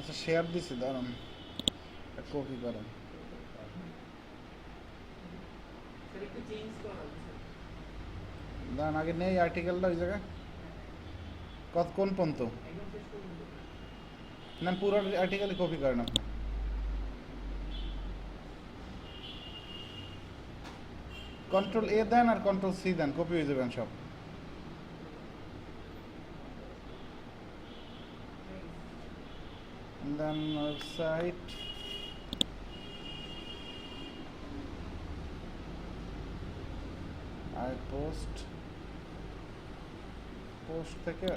আচ্ছা শেয়ার দিছি, দাঁড়ান কপি করেন। দাঁড়ান আগে নেই আর্টিকেলটা ওই জায়গায় কোন পর্যন্ত না, পুরো আর্টিকেলই কপি করেন আপনি। কন্ট্রোল এ দেন আর কন্ট্রোল সি দেন, কপি হয়ে যাবেন সব। দেন ওয়েবসাইট, আর পোস্ট, পোস্ট থেকে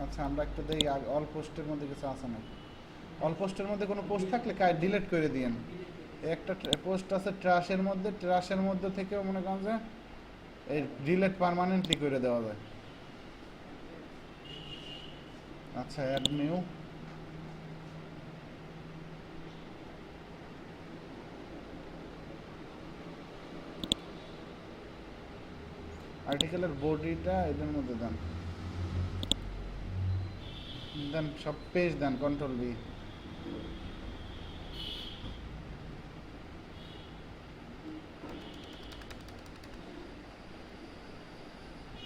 আচ্ছা আমরা একটু দেখি অল পোস্টের মধ্যে কিছু আছে না। অল পোস্টের মধ্যে কোনো পোস্ট থাকলে ডিলিট করে দিয়েন। একটা পোস্ট আছে ট্র্যাশের মধ্যে, ট্র্যাশের মধ্যে থেকেও মনে করেন যে এই ডিলিট পার্মানেন্টলি করে দেওয়া যায়। আচ্ছা অ্যাড নিউ, আর্টিকেলের বডিটা এদের মধ্যে দেন, দেন সব পেজ দেন কন্ট্রোল বি।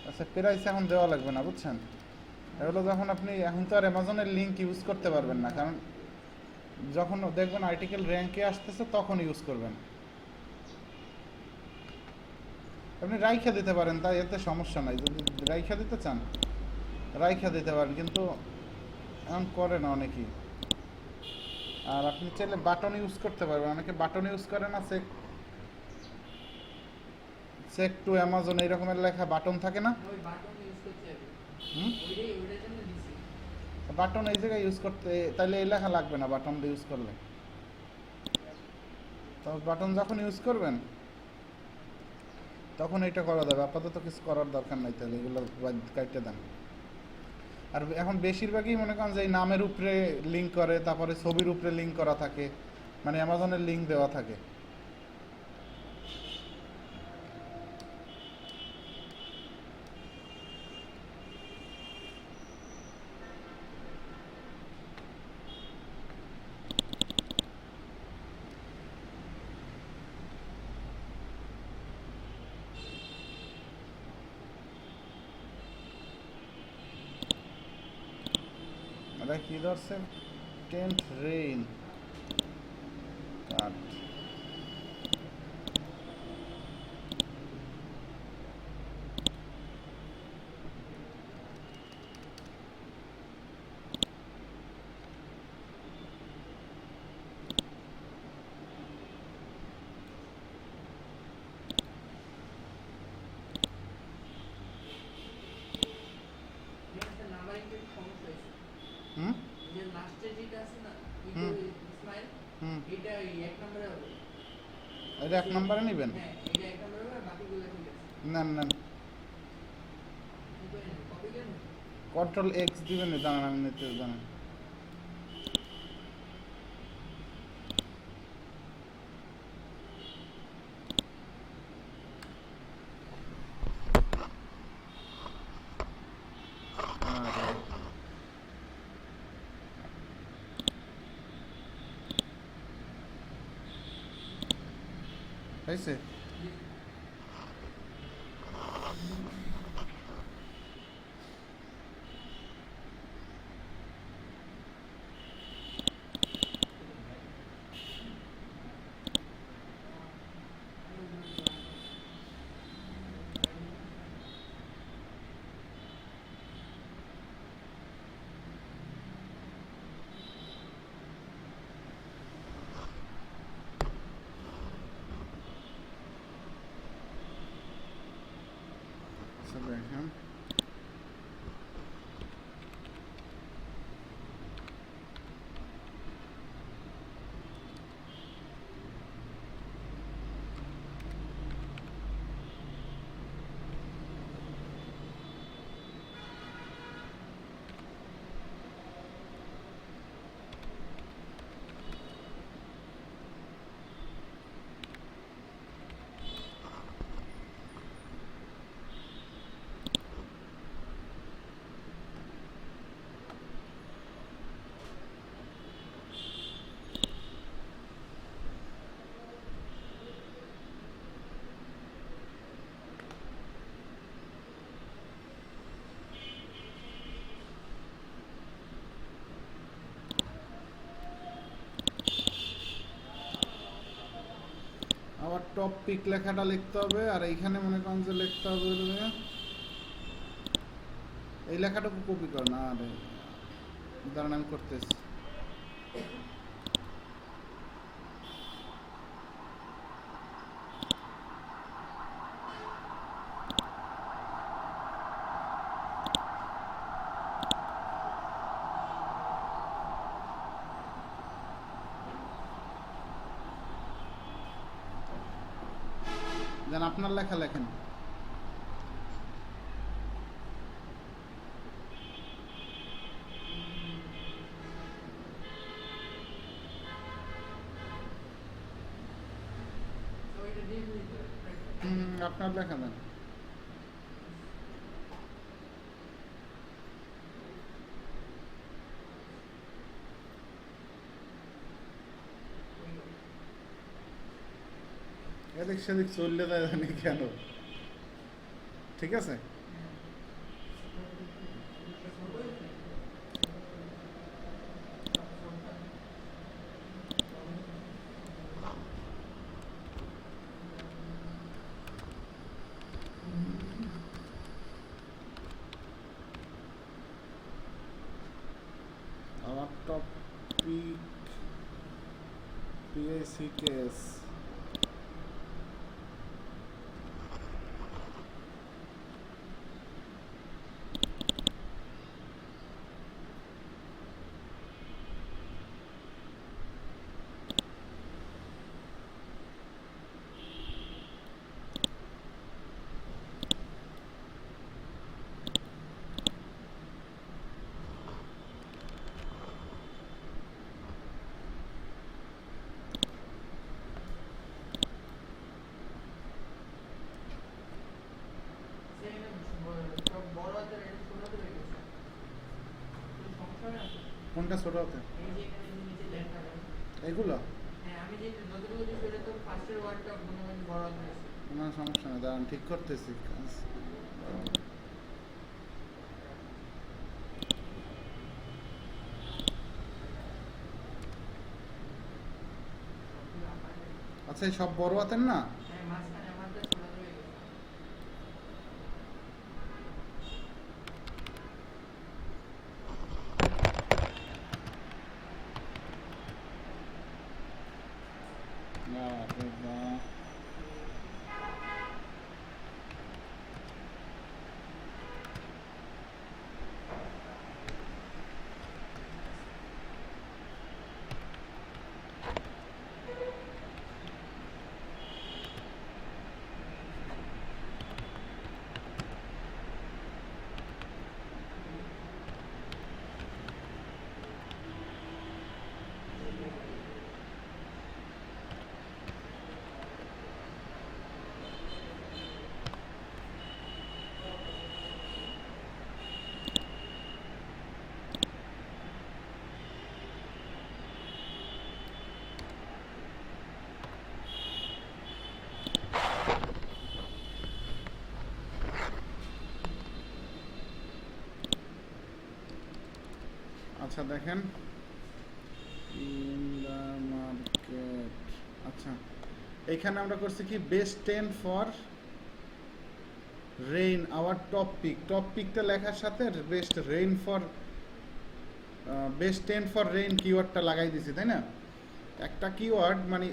আচ্ছা প্রাইস এখন দেওয়া লাগবে না বুঝছেন, এগুলো যখন আপনি এখন তো আর অ্যামাজনের লিঙ্ক ইউজ করতে পারবেন না, কারণ যখন দেখবেন আর্টিকেল র্যাঙ্কে আসতেছে তখন ইউজ করবেন। আপনি রাইখা দিতে পারেন, তাই এতে সমস্যা নাই, যদি রাইখা দিতে চান রাইখা দিতে পারেন, কিন্তু এমন করে না অনেকেই। আর আপনি চাইলে বাটন ইউজ করতে পারবেন, অনেকে বাটন ইউজ করে না, চেক চেক টু অ্যামাজন এই রকমের লেখা বাটন থাকে না। হুম, বাটন এই জায়গায় ইউজ করতে, তাইলে এই লেখা লাগবে না বাটন ইউজ করলে। তো বাটন যখন ইউজ করবেন তখন এটা করা যাবে, আপাতত কিছু করার দরকার নাই, তাহলে এগুলো কাটতে দেন। আর এখন বেশিরভাগই মনে করেন যে এই নামের উপরে লিঙ্ক করে, তারপরে ছবির উপরে লিঙ্ক করা থাকে, মানে অ্যামাজনের লিঙ্ক দেওয়া থাকে। এটা কি ধরছে, টেন্ট রেইন কাট, হুম হুম হুম, এটা এক নম্বরে নেবেন, নেন নেন, কন্ট্রোল এক্স দিবেন, দাঁড়ান আমি নিতে জানেন। হয়েছে, টপ পিক লেখাটা লিখতে হবে, আর এইখানে মনে করেন যে লিখতে হবে এই লেখাটুকু কপি কর না। আরে দাঁড়ান আমি করতেছি। যেন আপনার লেখা লেখেন। আপনার লেখা দেন। এদিক সেদিক চললে যায় জানি কেন। ঠিক আছে, আমার টপিক PICKS। কোনটা ছোট হতে? এগুলো কোনো সমস্যা নেই, দাঁড়ান ঠিক করতেছি কাজ। আচ্ছা এই সব বড় হাতের না? আচ্ছা দেখেন ইন দ্য মার্কেট। আচ্ছা এইখানে আমরা করছি কি best 10 for rain our top pick. Top পিকটা লেখার সাথে best rain for best 10 for rain কিওয়ার্ডটা লাগাই দিছি, তাই না? একটা কিওয়ার্ড মানে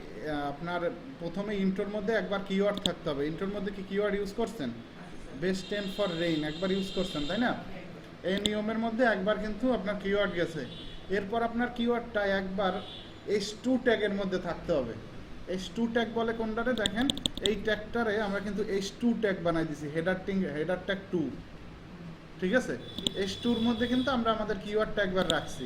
আপনার প্রথমে ইন্ট্রোর মধ্যে একবার কিওয়ার্ড থাকতে হবে। ইন্ট্রোর মধ্যে কি কিওয়ার্ড ইউজ করছেন? বেস্ট 10 ফর রেইন একবার ইউজ করছেন, তাই না? এই নিয়মের মধ্যে একবার কিন্তু আপনার কিওয়ার্ড গেছে। এরপর আপনার কিওয়ার্ডটা একবার H2 ট্যাগের মধ্যে থাকতে হবে। H2 ট্যাগ বলে কোনটারে? দেখেন এই ট্যাগটারে আমরা কিন্তু H2 ট্যাগ বানাই দিছি, হেডার ট্যাগ 2। ঠিক আছে, H2 এর মধ্যে কিন্তু আমরা আমাদের কিওয়ার্ডটা একবার রাখছি।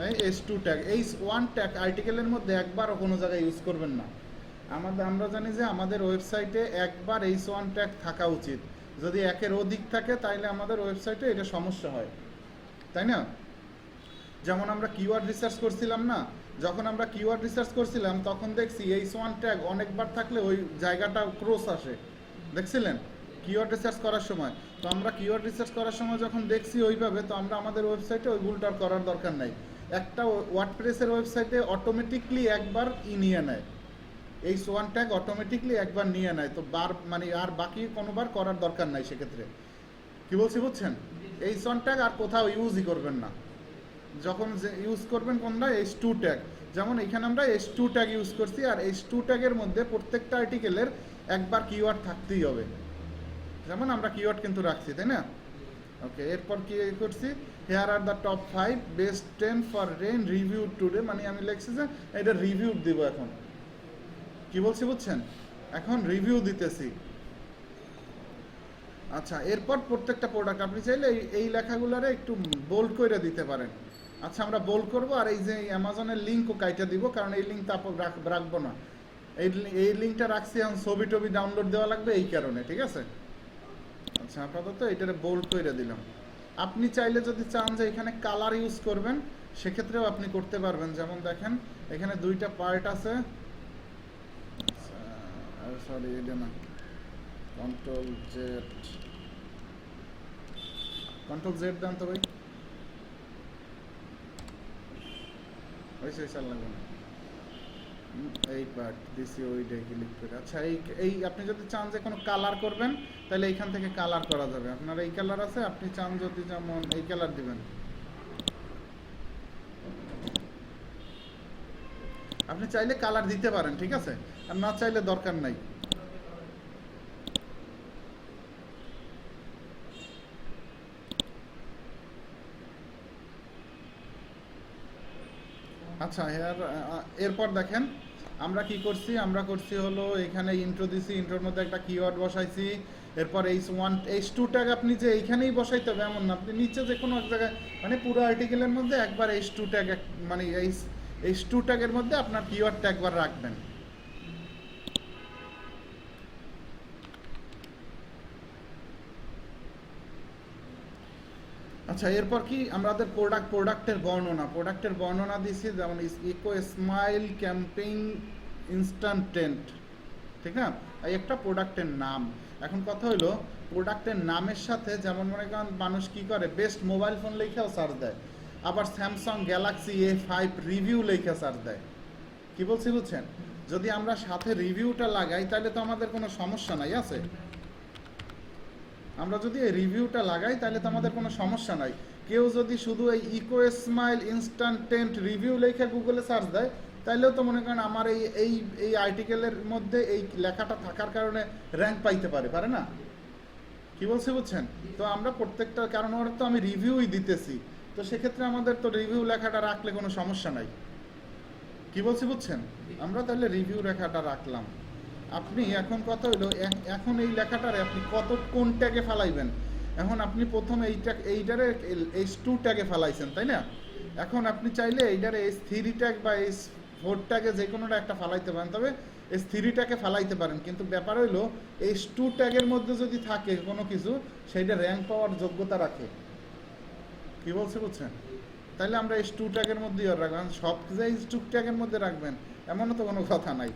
এই H2 ট্যাগ, H1 ট্যাগ আর্টিকেলের মধ্যে একবারও কোনো জায়গায় ইউজ করবেন না। আমরা জানি যে আমাদের ওয়েবসাইটে একবার H1 ট্যাগ থাকা উচিত। যদি একের অধিক থাকে তাহলে আমাদের ওয়েবসাইটে এটা সমস্যা হয়, তাই না? যেমন আমরা কিওয়ার্ড রিসার্চ করছিলাম না, যখন আমরা কিওয়ার্ড রিসার্চ করছিলাম তখন দেখছি H1 ট্যাগ অনেকবার থাকলে ওই জায়গাটা ক্রস আসে, দেখছিলেন কিওয়ার্ড রিসার্চ করার সময়? তো আমরা কিওয়ার্ড রিসার্চ করার সময় যখন দেখছি ওইভাবে, তো আমরা আমাদের ওয়েবসাইটে ওই ভুলটা করার দরকার নাই। একটা ওয়ার্ডপ্রেসের ওয়েবসাইটে অটোমেটিকলি একবার নিয়ে নেয়, এই সোয়ান ট্যাগ অটোমেটিকলি একবার নিয়ে নেয়, তো মানে আর বাকি কোনোবার করার দরকার নাই সেক্ষেত্রে। কি বলছি বুঝছেন? এই সোয়ান ট্যাগ আর কোথাও ইউজই করবেন না। যখন ইউজ করবেন কোনটা, H2 ট্যাগ, যেমন এখানে আমরা H2 ট্যাগ ইউজ করছি, আর H2 ট্যাগের মধ্যে প্রত্যেকটা আর্টিকেলের একবার কিওয়ার্ড থাকতেই হবে, যেমন আমরা কিওয়ার্ড কিন্তু রাখছি, তাই না? ওকে, এরপর কি করছি, here are the top 5 best 10 for rain review today, মানে আমি লিখছি যে এটা রিভিউ দিব এখন। কি বলছি বুঝছেন? এখন রিভিউ দিতেছি। আচ্ছা, এরপর প্রত্যেকটা প্রোডাক্ট আপনি চাইলে এই লেখাগুলোরে একটু বোল্ড করে দিতে পারেন। আচ্ছা, আমরা বোল্ড করব, আর এই যে অ্যামাজনের লিঙ্কও কাইটা দিব, কারণ এই লিঙ্ক তারপর রাখবো না। এই লিঙ্কটা রাখছি, এখন ছবি টবি ডাউনলোড দেওয়া লাগবে এই কারণে, ঠিক আছে? আচ্ছা, আপাতত এটারে বোল্ড করে দিলাম। আপনি চাইলে যদি চান যে এখানে কালার ইউজ করবেন, সেক্ষেত্রেও আপনি করতে পারবেন। যেমন দেখেন এখানে দুইটা পার্ট আছে, সরি এটা না, কন্ট্রোল জেড দেন তো ভাই, হয়েছে চাল লাগবে না, এই পার্ট দিছি ওইটা ক্লিক করে। আচ্ছা, এই আপনি যদি চান যে কোনো কালার করবেন, তাহলে এইখান থেকে কালার করা যাবে। আপনার এই কালার আছে, আপনি চান যদি যেমন এই কালার দিবেন, আপনি চাইলে কালার দিতে পারেন, ঠিক আছে? আর না চাইলে দরকার নাই। আচ্ছা, এরপর দেখেন আমরা কি করছি, আমরা করছি হলো এখানে ইন্ট্রো দিছি, ইন্ট্রোর মধ্যে একটা কিওয়ার্ড বসাইছি। এরপর H2 ট্যাগ আপনি যে এইখানেই বসাইতে হবে এমন না, আপনি নিচে যে কোনো এক জায়গায়, মানে পুরো আর্টিকেলের মধ্যে একবার H2 ট্যাগ, মানে H2 ট্যাগের মধ্যে আপনার কিওয়ার্ডটা একবার রাখবেন। আচ্ছা, এরপর কি আমাদের প্রোডাক্টের বর্ণনা দিছি, যেমন ইকো স্মাইল ক্যাম্পিং ইনস্ট্যান্ট, ঠিক না? এই একটা প্রোডাক্টের নাম। এখন কথা হলো প্রোডাক্টের নামের সাথে, যেমন মনে করেন মানুষ কি করে, বেস্ট মোবাইল ফোন লেখাও সার্চ দেয়, আবার স্যামসাং গ্যালাক্সি A5 রিভিউ লেখা সার্চ দেয়। কি বলছি বুঝছেন? যদি আমরা সাথে রিভিউটা লাগাই তাহলে তো আমাদের কোনো সমস্যা নাই, আছে? আমরা যদি এই রিভিউটা লাগাই তাহলে তো আমাদের কোনো সমস্যা নাই। কেউ যদি শুধু এই ইকো স্মাইল ইনস্ট্যান্ট রিভিউ লেখা গুগলে সার্চ দেয়, তাহলেও তো মনে করেন আমার এই আর্টিকেলের মধ্যে এই লেখাটা থাকার কারণে র্যাঙ্ক পাইতে পারে না? কি বলছি বুঝছেন? তো আমরা প্রত্যেকটা, কারণ ওরা তো আমি রিভিউই দিতেছি, তো সেক্ষেত্রে আমাদের তো রিভিউ লেখাটা রাখলে কোনো সমস্যা নাই। কি বলছি বুঝছেন? আমরা তাহলে রিভিউ লেখাটা রাখলাম। আপনি এখন কথা হইলো, এখন এই লেখাটারে আপনি কোন ট্যাগে ফালাইবেন? এখন আপনি প্রথমে এইটারে H2 ট্যাগে ফালাইছেন, তাই না? এখন আপনি চাইলে এইটারে H3 ট্যাগ বা H4 ট্যাগে যে কোনোটা একটা ফালাইতে পারেন, তবে H3 ট্যাগে ফালাইতে পারেন, কিন্তু ব্যাপার হইলো H2 ট্যাগের মধ্যে যদি থাকে কোনো কিছু, সেইটা র্যাঙ্ক পাওয়ার যোগ্যতা রাখে। কি বলছে বুঝছেন? তাইলে আমরা H2 ট্যাগের মধ্যেই রাখবেন, সব যে H2 ট্যাগের মধ্যে রাখবেন এমনও তো কোনো কথা নাই।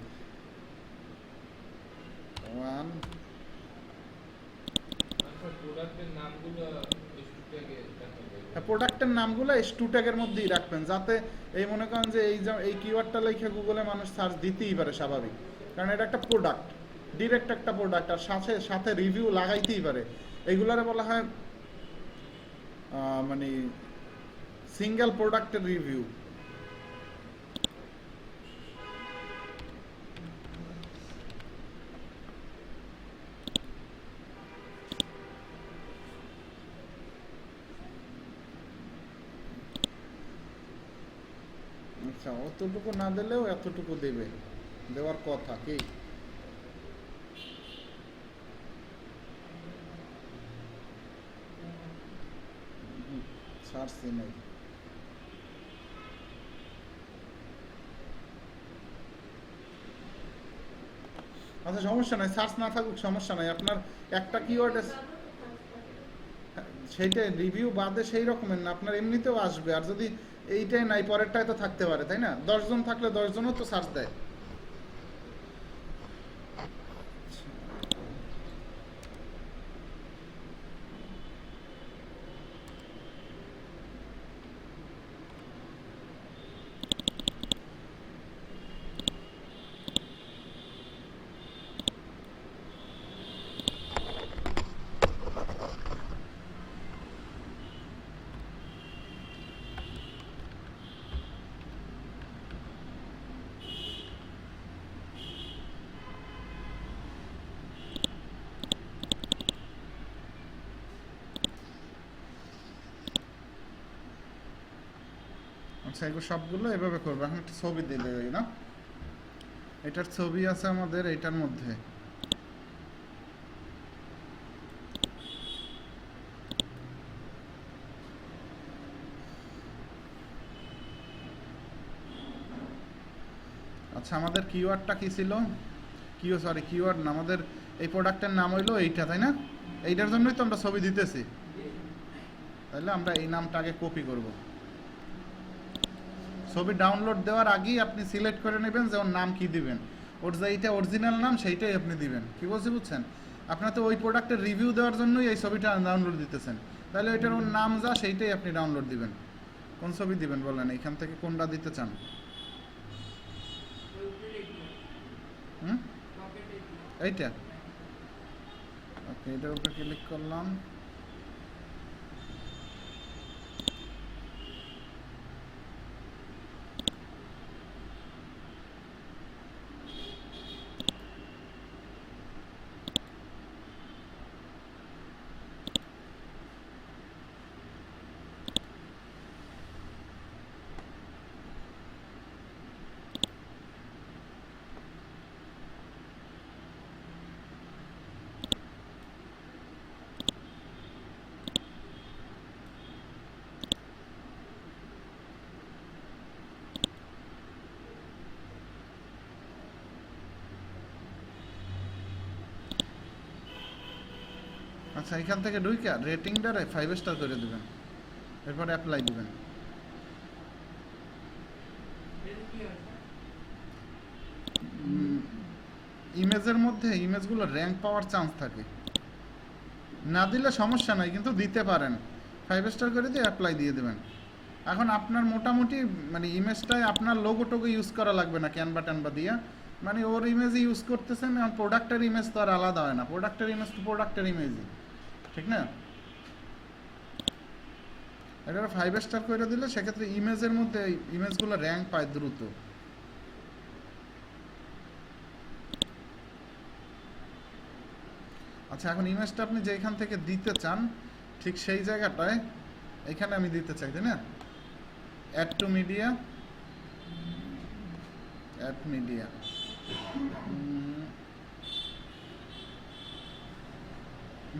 প্রোডাক্টের নামগুলো H2 ট্যাগের মধ্যেই রাখবেন, যাতে এই মনে করেন যে এই কিওয়ার্ডটা লিখে গুগলে মানুষ সার্চ দিতেই পারে স্বাভাবিক, কারণ এটা একটা প্রোডাক্ট, ডিরেক্ট একটা প্রোডাক্ট, আর সাথে সাথে রিভিউ লাগাইতেই পারে। এইগুলারে বলা হয় মানে সিঙ্গেল প্রোডাক্টের রিভিউ। আচ্ছা, অতটুকু না দিলেও এতটুকু দেবে, দেওয়ার কথা কি? সার্চই নেই। আচ্ছা, সমস্যা নাই, সার্চ না থাকুক সমস্যা নাই। আপনার একটা কিওয়ার্ড সেইটা রিভিউ বাদে সেই রকমের না, আপনার এমনিতেও আসবে। আর যদি এইটাই নাই, পরেরটাই তো থাকতে পারে, তাই না? 10 জন থাকলে 10 জনও তো সার্চ দেয়। আচ্ছা, এগুলো সবগুলো এভাবে করবো। এখন একটা ছবি দিলে না, এটার ছবি আছে আমাদের এইটার মধ্যে। আচ্ছা, আমাদের কিওয়ার্ডটা কি ছিল? কিওয়ার্ড না, আমাদের এই প্রোডাক্টের নাম হইলো এইটা, তাই না? এইটার জন্যই তো আমরা ছবি দিতেছি। তাহলে আমরা এই নামটা আগে কপি করব। ছবি ডাউনলোড দেওয়ার আগেই আপনি সিলেক্ট করে নেবেন যে ওর নাম কি দিবেন। ওর যে এইটা অরিজিনাল নাম সেইটাই আপনি দিবেন। কি বলছি বুঝছেন? আপনার তো ওই প্রোডাক্টের রিভিউ দেওয়ার জন্যই এই ছবিটা ডাউনলোড দিতেছেন, তাহলে ওইটার ওর নাম যা সেইটাই আপনি ডাউনলোড দিবেন। কোন ছবি দিবেন বলেন, এখান থেকে কোনটা দিতে চান? হুম, এইটা। ওকে, এটার উপরে ক্লিক করলাম। আচ্ছা, এখান থেকে ঢুকে রেটিংটারে 5 স্টার করে দিবেন, এরপর অ্যাপ্লাই দিবেন। ইমেজের মধ্যে ইমেজগুলো র্যাঙ্ক পাওয়ার চান্স থাকে, না দিলে সমস্যা নাই, কিন্তু দিতে পারেন। 5 স্টার করে দিয়ে অ্যাপ্লাই দিয়ে দেবেন। এখন আপনার মোটামুটি মানে ইমেজটায় আপনার লোগো টোগো ইউজ করা লাগবে না, ক্যানভা ট্যানভা দিয়ে, মানে ওর ইমেজই ইউজ করতেছেন। এখন প্রোডাক্টের ইমেজ তো আর আলাদা হয় না, প্রোডাক্টের ইমেজ তো প্রোডাক্টের ইমেজই, ঠিক না? এটা 5 স্টার করে দিলে সেক্ষেত্রে ইমেজের মধ্যে ইমেজগুলো র্যাঙ্ক পায় দ্রুত। আচ্ছা, এখন ইমেজটা আপনি যেখান থেকে দিতে চান ঠিক সেই জায়গাটায় এখানে আমি দিতে চাই, তাই না? Add to media, add media.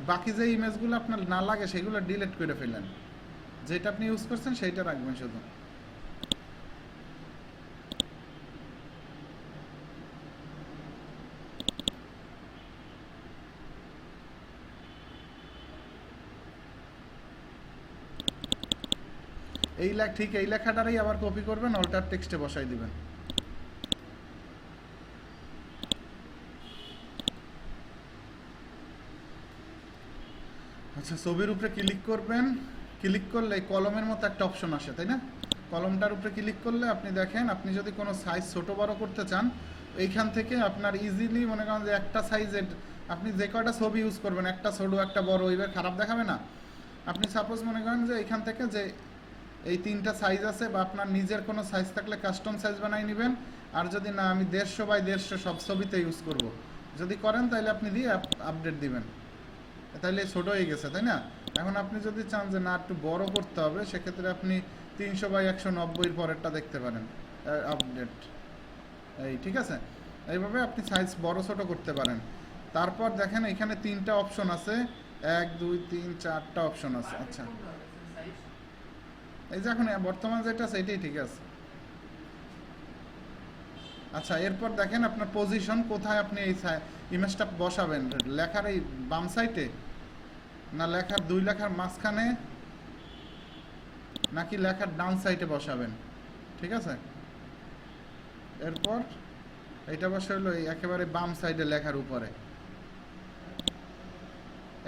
বাকি যে ইমেজগুলো আপনার না লাগে সেগুলো ডিলিট করে ফেলেন, যেটা আপনি ইউজ করছেন সেইটা রাখবেন শুধু। ঠিক এই লেখাটারই আবার কপি করবেন, অল্টার টেক্সটে বসাই দিবেন। আচ্ছা, ছবির উপরে ক্লিক করবেন। ক্লিক করলে কলমের মতো একটা অপশন আসে, তাই না? কলমটার উপরে ক্লিক করলে আপনি দেখেন, আপনি যদি কোনো সাইজ ছোট বড় করতে চান এইখান থেকে আপনার ইজিলি মনে করেন যে একটা সাইজের আপনি যে কয়টা ছবি ইউজ করবেন, একটা ছোট একটা বড়, ওইভাবে খারাপ দেখাবে না। আপনি সাপোজ মনে করেন যে এইখান থেকে যে এই 3টা সাইজ আছে, বা আপনার নিজের কোনো সাইজ থাকলে কাস্টম সাইজ বানাই নেবেন। আর যদি না আমি 150 বাই 150 সব ছবিতে ইউজ করব, যদি করেন তাহলে আপনি দিয়ে আপডেট দিবেন, তাহলে ছোট হয়ে গেছে, তাই না? এখন আপনি যদি চান যে না একটু বড় করতে হবে, সেক্ষেত্রে আপনি 300 বাই 190 পরেরটা দেখতে পারেন, আপডেট। এই ঠিক আছে, এইভাবে আপনি সাইজ বড় ছোট করতে পারেন। তারপর দেখেন এখানে 3টা অপশন আছে, 1 2 3 4টা অপশন আছে। আচ্ছা, এই যে এখন বর্তমান যেটা আছে এটাই ঠিক আছে। আচ্ছা, এরপর দেখেন আপনার পজিশন কোথায় আপনি এই ইমেজটা বসাবেন, লেখার এই বাম সাইডে, না লেখার 2 লেখার মাঝখানে, নাকি লেখার ডান সাইডে বসাবেন, ঠিক আছে? এরপর এইটা বসে হলো এই একেবারে বাম সাইডে লেখার উপরে,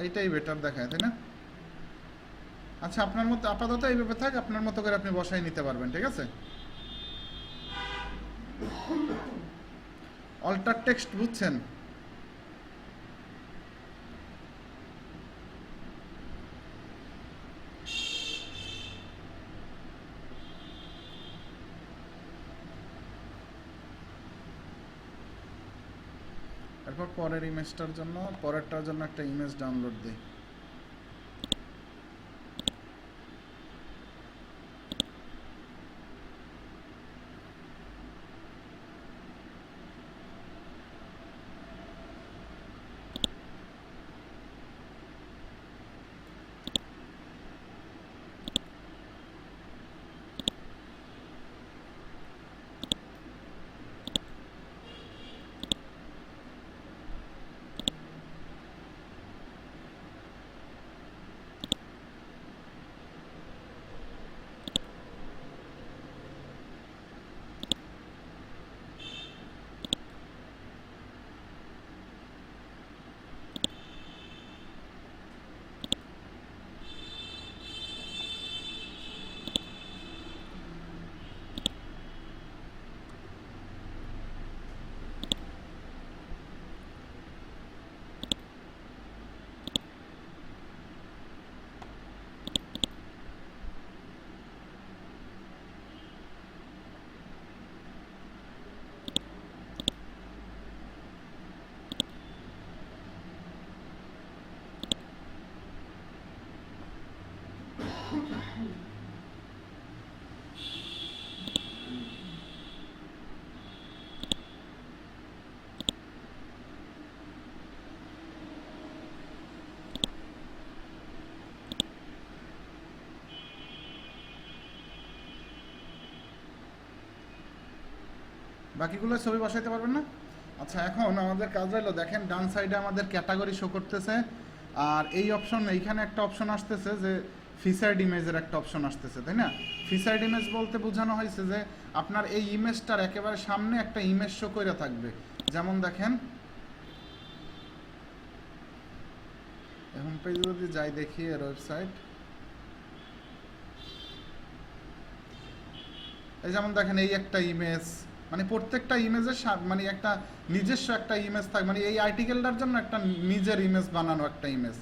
এইটাই বেটার দেখায়, তাই না? আচ্ছা, আপনার মতো আপাতত এইভাবে থাক, আপনার মতো করে আপনি বসাই নিতে পারবেন, ঠিক আছে? অল্টার টেক্সট বুঝছেন? এরপর পরের ইমেজটার জন্য, পরেরটার জন্য একটা ইমেজ ডাউনলোড দিই। বাকিগুলো ছবি বসাইতে পারবেন না? আচ্ছা, এখন আমাদের কাজ হলো, দেখেন ডান সাইডে আমাদের ক্যাটাগরি শো করতেছে, আর এই অপশন, এইখানে একটা অপশন আসতেছে যে ফিচার্ড ইমেজের একটা অপশন আসতেছে, তাই না? ফিচার্ড ইমেজ বলতে বোঝানো হয়েছে যে আপনার এই ইমেজটার একেবারে সামনে একটা ইমেজ শো করে থাকবে। যেমন দেখেন, হোম পেজে যদি যাই দেখি এর ওয়েবসাইট, এই যেমন দেখেন এই একটা ইমেজ, মানে প্রত্যেকটা ইমেজের মানে একটা নিজস্ব একটা ইমেজ থাকে, মানে এই আর্টিকেলটার জন্য একটা নিজের ইমেজ বানানো একটা ইমেজ,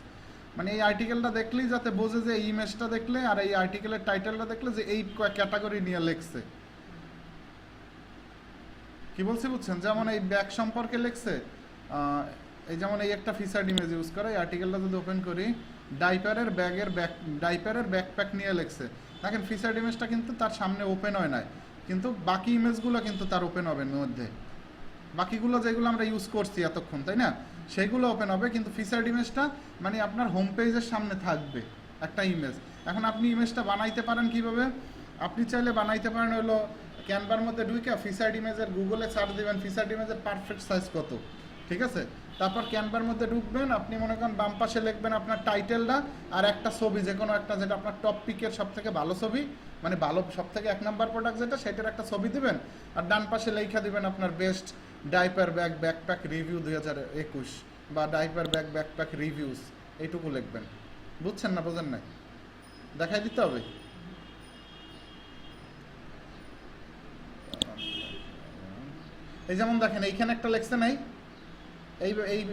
মানে এই আর্টিকেলটা দেখলেই যাতে বোঝে যে এই ইমেজটা দেখলে আর এই আর্টিকেলের টাইটেলটা দেখলে যে এই ক্যাটাগরি নিয়ে লেখছে। কি বলছি বুঝছেন? যেমন এই ব্যাগ সম্পর্কে লেখছে, এই যেমন এই একটা ফিচার্ড ইমেজ ইউজ করে, এই আর্টিকেলটা যদি ওপেন করি, ডাইপারের ব্যাকপ্যাক নিয়ে লেখছে। দেখেন ফিচার্ড ইমেজটা কিন্তু তার সামনে ওপেন হয় নাই, কিন্তু বাকি ইমেজগুলো কিন্তু তার ওপেন হবে মধ্যে, বাকিগুলো যেগুলো আমরা ইউজ করছি এতক্ষণ, তাই না, সেইগুলো ওপেন হবে, কিন্তু ফিচার্ড ইমেজটা মানে আপনার হোম পেজের সামনে থাকবে একটা ইমেজ। এখন আপনি ইমেজটা বানাইতে পারেন কিভাবে? আপনি চাইলে বানাইতে পারেন হলো ক্যানভার মধ্যে ঢুকে ফিচার্ড ইমেজের গুগলে সার্চ দিবেন ফিচার্ড ইমেজের পারফেক্ট সাইজ কত, ঠিক আছে? তারপর ক্যানভার মধ্যে ঢুকবেন, আপনি মনে করেন বাম পাশে লিখবেন আপনার টাইটেলটা আর একটা ছবি, যে কোনো একটা, যেটা আপনার টপ পিকের সব থেকে ভালো ছবি, মানে ভালো সব থেকে 1 নাম্বার প্রোডাক্ট যেটা, সেটার একটা ছবি দিবেন, আর ডান পাশে লেখা দিবেন আপনার best diaper bag backpack review 2021 বা ডাইপার ব্যাগ ব্যাকপ্যাক রিভিউস, এইটুকু লিখবেন। বুঝছেন না? বোঝেন নাই? দেখাই দিতে হবে। এই যেমন দেখেন এইখানে একটা লেখছে নাই, এই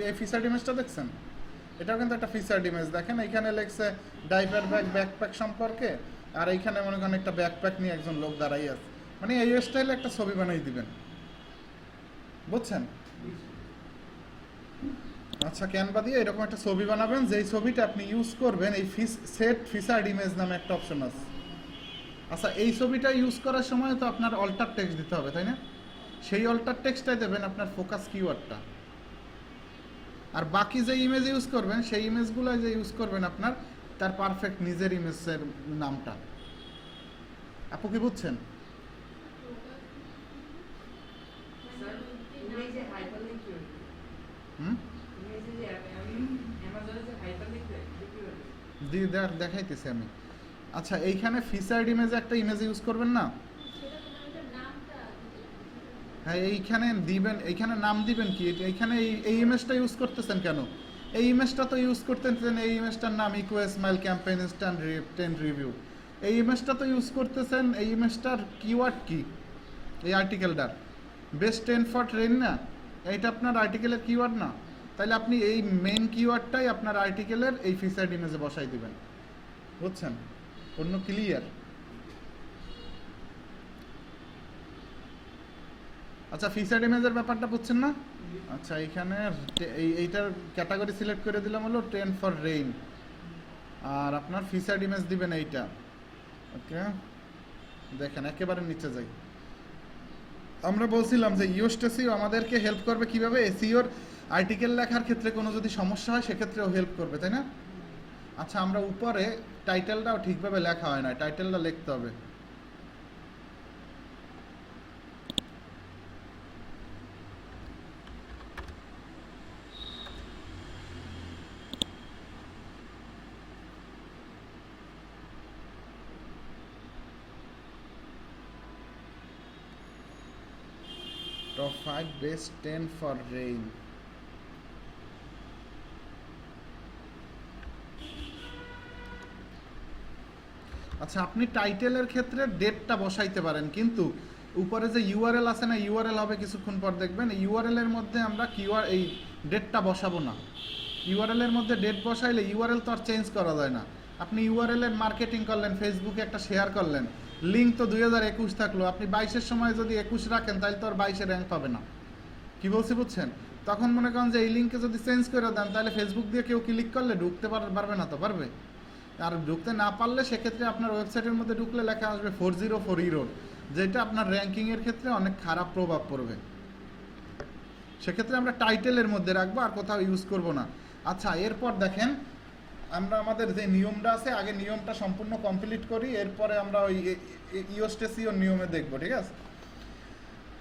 এই ফিচার্ড ইমেজটা দেখছেন? এটাও কিন্তু একটা ফিচার্ড ইমেজ। দেখেন এইখানে লেখছে ডাইপার ব্যাগ ব্যাকপ্যাক সম্পর্কে, আর এইখানে মনে করেন একটা ব্যাকপ্যাক নিয়ে একজন লোক দাঁড়াই আছে, মানে এই স্টাইলে একটা ছবি বানাই দিবেন। বুঝছেন? আচ্ছা, ক্যানভা দিয়ে এরকম একটা ছবি বানাবেন, যেই ছবিটা আপনি ইউজ করবেন, এই সেট ফিচার্ড ইমেজ নামে একটা অপশন আছে। আচ্ছা, এই ছবিটা ইউজ করার সময় তো আপনার অল্টার টেক্সট দিতে হবে, তাই না? সেই অল্টার টেক্সটটাই দেবেন আপনার ফোকাস কিওয়ার্ডটা, আর বাকি যে ইমেজ ইউজ করবেন সেই ইমেজগুলো যে ইউজ করবেন আপনার তার পারফেক্ট নিজের ইমেজের নামটা। আপু কি বুঝছেন? দেখাইতেছি আমি। আচ্ছা, এইখানে ফিচার্ড ইমেজে একটা ইমেজ ইউজ করবেন না? হ্যাঁ, এইখানে দিবেন, এইখানে নাম দিবেন কি? এইখানে এই ইমেজটা ইউজ করতেছেন কেন? এই ইমেজটা তো ইউজ করতেছেন, এই ইমেজটার নাম ইকোস্মাইল ক্যাম্পেইন ইনস্ট্যান্ট 10 রিভিউ, এই ইমেজটা তো ইউজ করতেছেন। এই ইমেজটার কিওয়ার্ড কি? এই আর্টিকেলটার বেস্ট 10 ফর ট্রেন না, এইটা আপনার আর্টিকেলের কিওয়ার্ড না? তাহলে আপনি এই মেইন কিওয়ার্ডটাই আপনার আর্টিকেলের এই ফিচার্ড ইমেজে বসাই দিবেন। বুঝছেন? অন্য ক্লিয়ার? আচ্ছা, ফিচার্ড ইমেজের ব্যাপারটা বুঝছেন না? আচ্ছা, এইখানে এইটার ক্যাটাগরি সিলেক্ট করে দিলাম হলো 10 ফর রেইন, আর আপনার ফিচার্ড ইমেজ দিবেন এইটা। ওকে, দেখেন একেবারে নিচে যাই। আমরা বলছিলাম যে ইওস্টেসিও আমাদেরকে হেল্প করবে কিভাবে? এসইওর আর্টিকেল লেখার ক্ষেত্রে কোনো যদি সমস্যা হয় সেক্ষেত্রেও হেল্প করবে, তাই না? আচ্ছা, আমরা উপরে টাইটেলটাও ঠিকভাবে লেখা হয় না, টাইটেলটা লিখতে হবে। Top 5 best 10 for rain. আচ্ছা, আপনি টাইটেলের ক্ষেত্রে ডেটটা বসাইতে পারেন, কিন্তু উপরে যে ইউআরএল আছে না, ইউআরএল হবে কিছুক্ষণ পর দেখবেন। ইউআরএল এর মধ্যে আমরা এই ডেটটা বসাবো না। ইউআরএল এর মধ্যে ডেট বসাইলে ইউআরএল তো আর চেঞ্জ করা যায় না। আপনি ইউআরএল এর মার্কেটিং করলেন, ফেসবুকে একটা শেয়ার করলেন, লিঙ্ক তো 2021 থাকলো, আপনি 22-এর সময় যদি 21 রাখেন তাহলে তো আর 22-এ র্যাঙ্ক পাবে না। কি বলছি বুঝছেন? তখন মনে করেন যে এই লিঙ্কে যদি চেঞ্জ করে দেন তাহলে ফেসবুক দিয়ে কেউ ক্লিক করলে ঢুকতে পারবে না তো? পারবে। আর ঢুকতে না পারলে সেক্ষেত্রে আপনার ওয়েবসাইটের মধ্যে ঢুকলে লেখা আসবে 404 ইরোর, যেটা আপনার র্যাঙ্কিংয়ের ক্ষেত্রে অনেক খারাপ প্রভাব পড়বে। সেক্ষেত্রে আমরা টাইটেলের মধ্যে রাখবো, আর কোথাও ইউজ করব না। আচ্ছা, এরপর দেখেন আমরা আমাদের যে নিয়মটা আছে, আগে নিয়মটা সম্পূর্ণ কমপ্লিট করি, এরপরে আমরা ওই ইওস্টেসিও নিয়মে দেখবো, ঠিক আছে?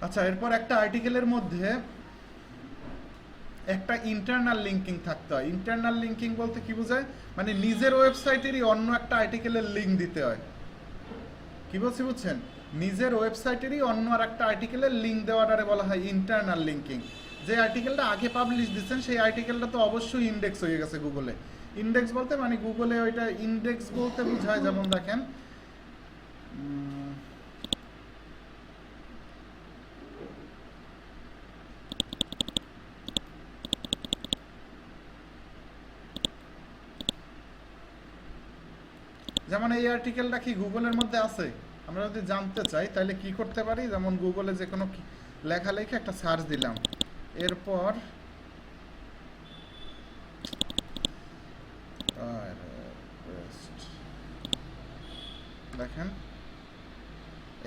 আচ্ছা, এরপর একটা আর্টিকেলের মধ্যে একটা ইন্টারনাল লিঙ্কিং থাকতে হয়। ইন্টারনাল লিঙ্কিং বলতে কি বোঝায়, মানে নিজের ওয়েবসাইটেরই অন্য একটা আর্টিকেলের লিঙ্ক দিতে হয়। কি বলছি বুঝছেন? নিজের ওয়েবসাইটেরই অন্য আর একটা আর্টিকেলের লিঙ্ক দেওয়াটারে বলা হয় ইন্টারনাল লিঙ্কিং। যে আর্টিকেলটা আগে পাবলিশ দিচ্ছেন সেই আর্টিকেলটা তো অবশ্যই ইন্ডেক্স হয়ে গেছে গুগলে। ইন্ডেক্স বলতে মানে গুগলে ওইটা ইন্ডেক্স বলতে বোঝায়, যেমন দেখেন যেমন এই আর্টিকেলটা কি গুগলের মধ্যে আছে, আমরা যদি জানতে চাই তাহলে কি করতে পারি, যেমন গুগলে যে কোনো লেখা লিখে একটা সার্চ দিলাম, এরপর দেখেন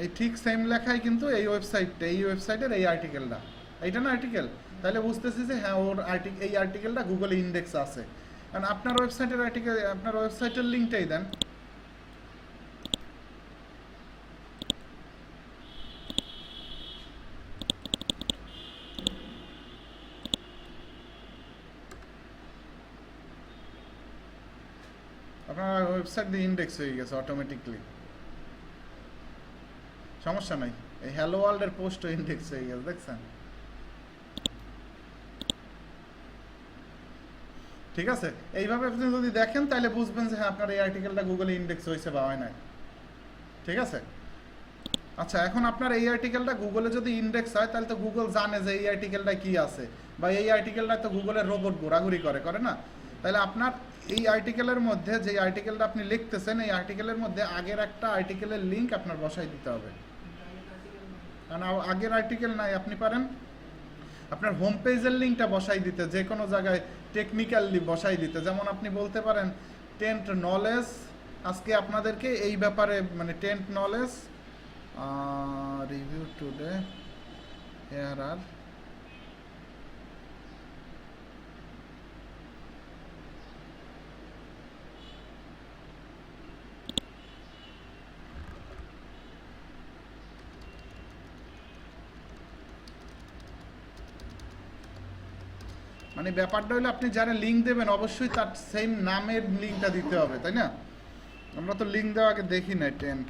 এই ঠিক সেম লেখাই কিন্তু এই ওয়েবসাইটের এই আর্টিকেলটা, এইটা না আর্টিকেল, তাহলে বুঝতেছি যে হ্যাঁ ওর এই আর্টিকেলটা গুগলে ইন্ডেক্স আছে। কারণ আপনার ওয়েবসাইটের আর্টিকেল, আপনার ওয়েবসাইটের লিঙ্কটাই দেন। আপনার ওয়েবসাইট দিয়ে ইন্ডেক্স হয়ে গেছে অটোমেটিকলি, সমস্যা নাই। এই হ্যালো ওয়ার্ল্ডের পোস্টও ইন্ডেক্স হয়ে গেছে, দেখছেন? ঠিক আছে, এইভাবে আপনি যদি দেখেন তাহলে বুঝবেন যে হ্যাঁ আপনার এই আর্টিকেলটা গুগলে ইন্ডেক্স হয়েছে বা হয় নাই। ঠিক আছে। আচ্ছা, এখন আপনার এই আর্টিকেলটা গুগলে যদি ইন্ডেক্স হয় তাহলে তো গুগল জানে যে এই আর্টিকেলটা কি আছে, বা এই আর্টিকেলটা তো গুগলের রোবট ঘোরাঘুরি করে না? তাহলে আপনার এই আর্টিকেলের মধ্যে যে আর্টিকেলটা আপনি লিখতেছেন এই আর্টিকেলের মধ্যে আগের একটা আর্টিকেলের লিঙ্ক আপনার বসাই দিতে হবে। কারণ আগের আর্টিকেল নাই, আপনি পারেন আপনার হোম পেজের লিঙ্কটা বসাই দিতে, যে কোনো জায়গায় টেকনিক্যালি বসাই দিতে। যেমন আপনি বলতে পারেন টেন্ট নলেজ, আজকে আপনাদেরকে এই ব্যাপারে মানে tent knowledge review today here আর মানে ব্যাপারটা হলো আপনি যারা লিঙ্ক দেবেন অবশ্যই তার সেম নামের লিঙ্কটা দিতে হবে, তাই না? আমরা তো লিঙ্ক দেওয়াকে দেখি না। টেন্ট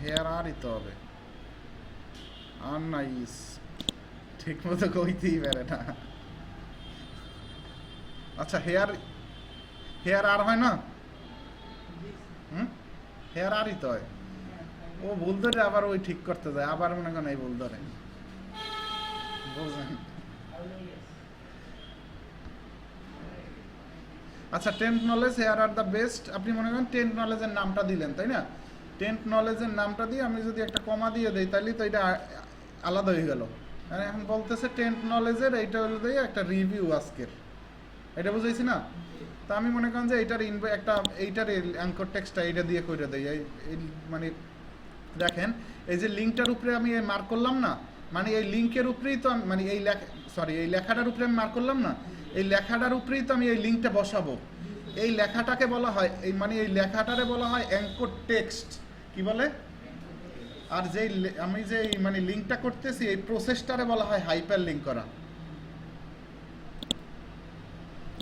হেয়ার আর দিতে হবে, আর নাইস ঠিক মতো কইতেই পারে না। আচ্ছা, হেয়ার আর হয় না? হেয়ার আরই তো হয়। ও ভুল ধরে আবার ওই ঠিক করতে যায়, আবার মনে করেন এই ভুল ধরে, বুঝলেন? আচ্ছা, tent knowledge here are the best, আপনি মনে করেন টেন্ট নলেজের নামটা দিলেন, তাই না? টেন্ট নলেজের নামটা দিয়ে আমি যদি একটা কমা দিয়ে দিই তাহলে তো এটা আলাদা হয়ে গেল। মানে এখন বলতেছে টেন্ট নলেজের এইটা হলো দিয়ে একটা রিভিউ আজকের, এটা বুঝাইছি না? তা আমি মনে করেন যে এইটার এইটার অ্যাঙ্কর টেক্সটটা এইটা দিয়ে করে দেই। এই মানে দেখেন এই যে লিঙ্কটার উপরে আমি মার্ক করলাম না, মানে এই লিঙ্কের উপরেই তো মানে এই লেখাটার উপরে আমি মার্ক করলাম না, এই লেখাটার উপরেই তো আমি এই লিঙ্কটা বসাবো। এই লেখাটাকে বলা হয় এই লেখাটারে বলা হয় অ্যাঙ্কর টেক্সট। কি বলে? আর আমি যে মানে লিঙ্কটা করতেছি এই প্রসেসটারে বলা হয় হাইপার লিঙ্ক করা।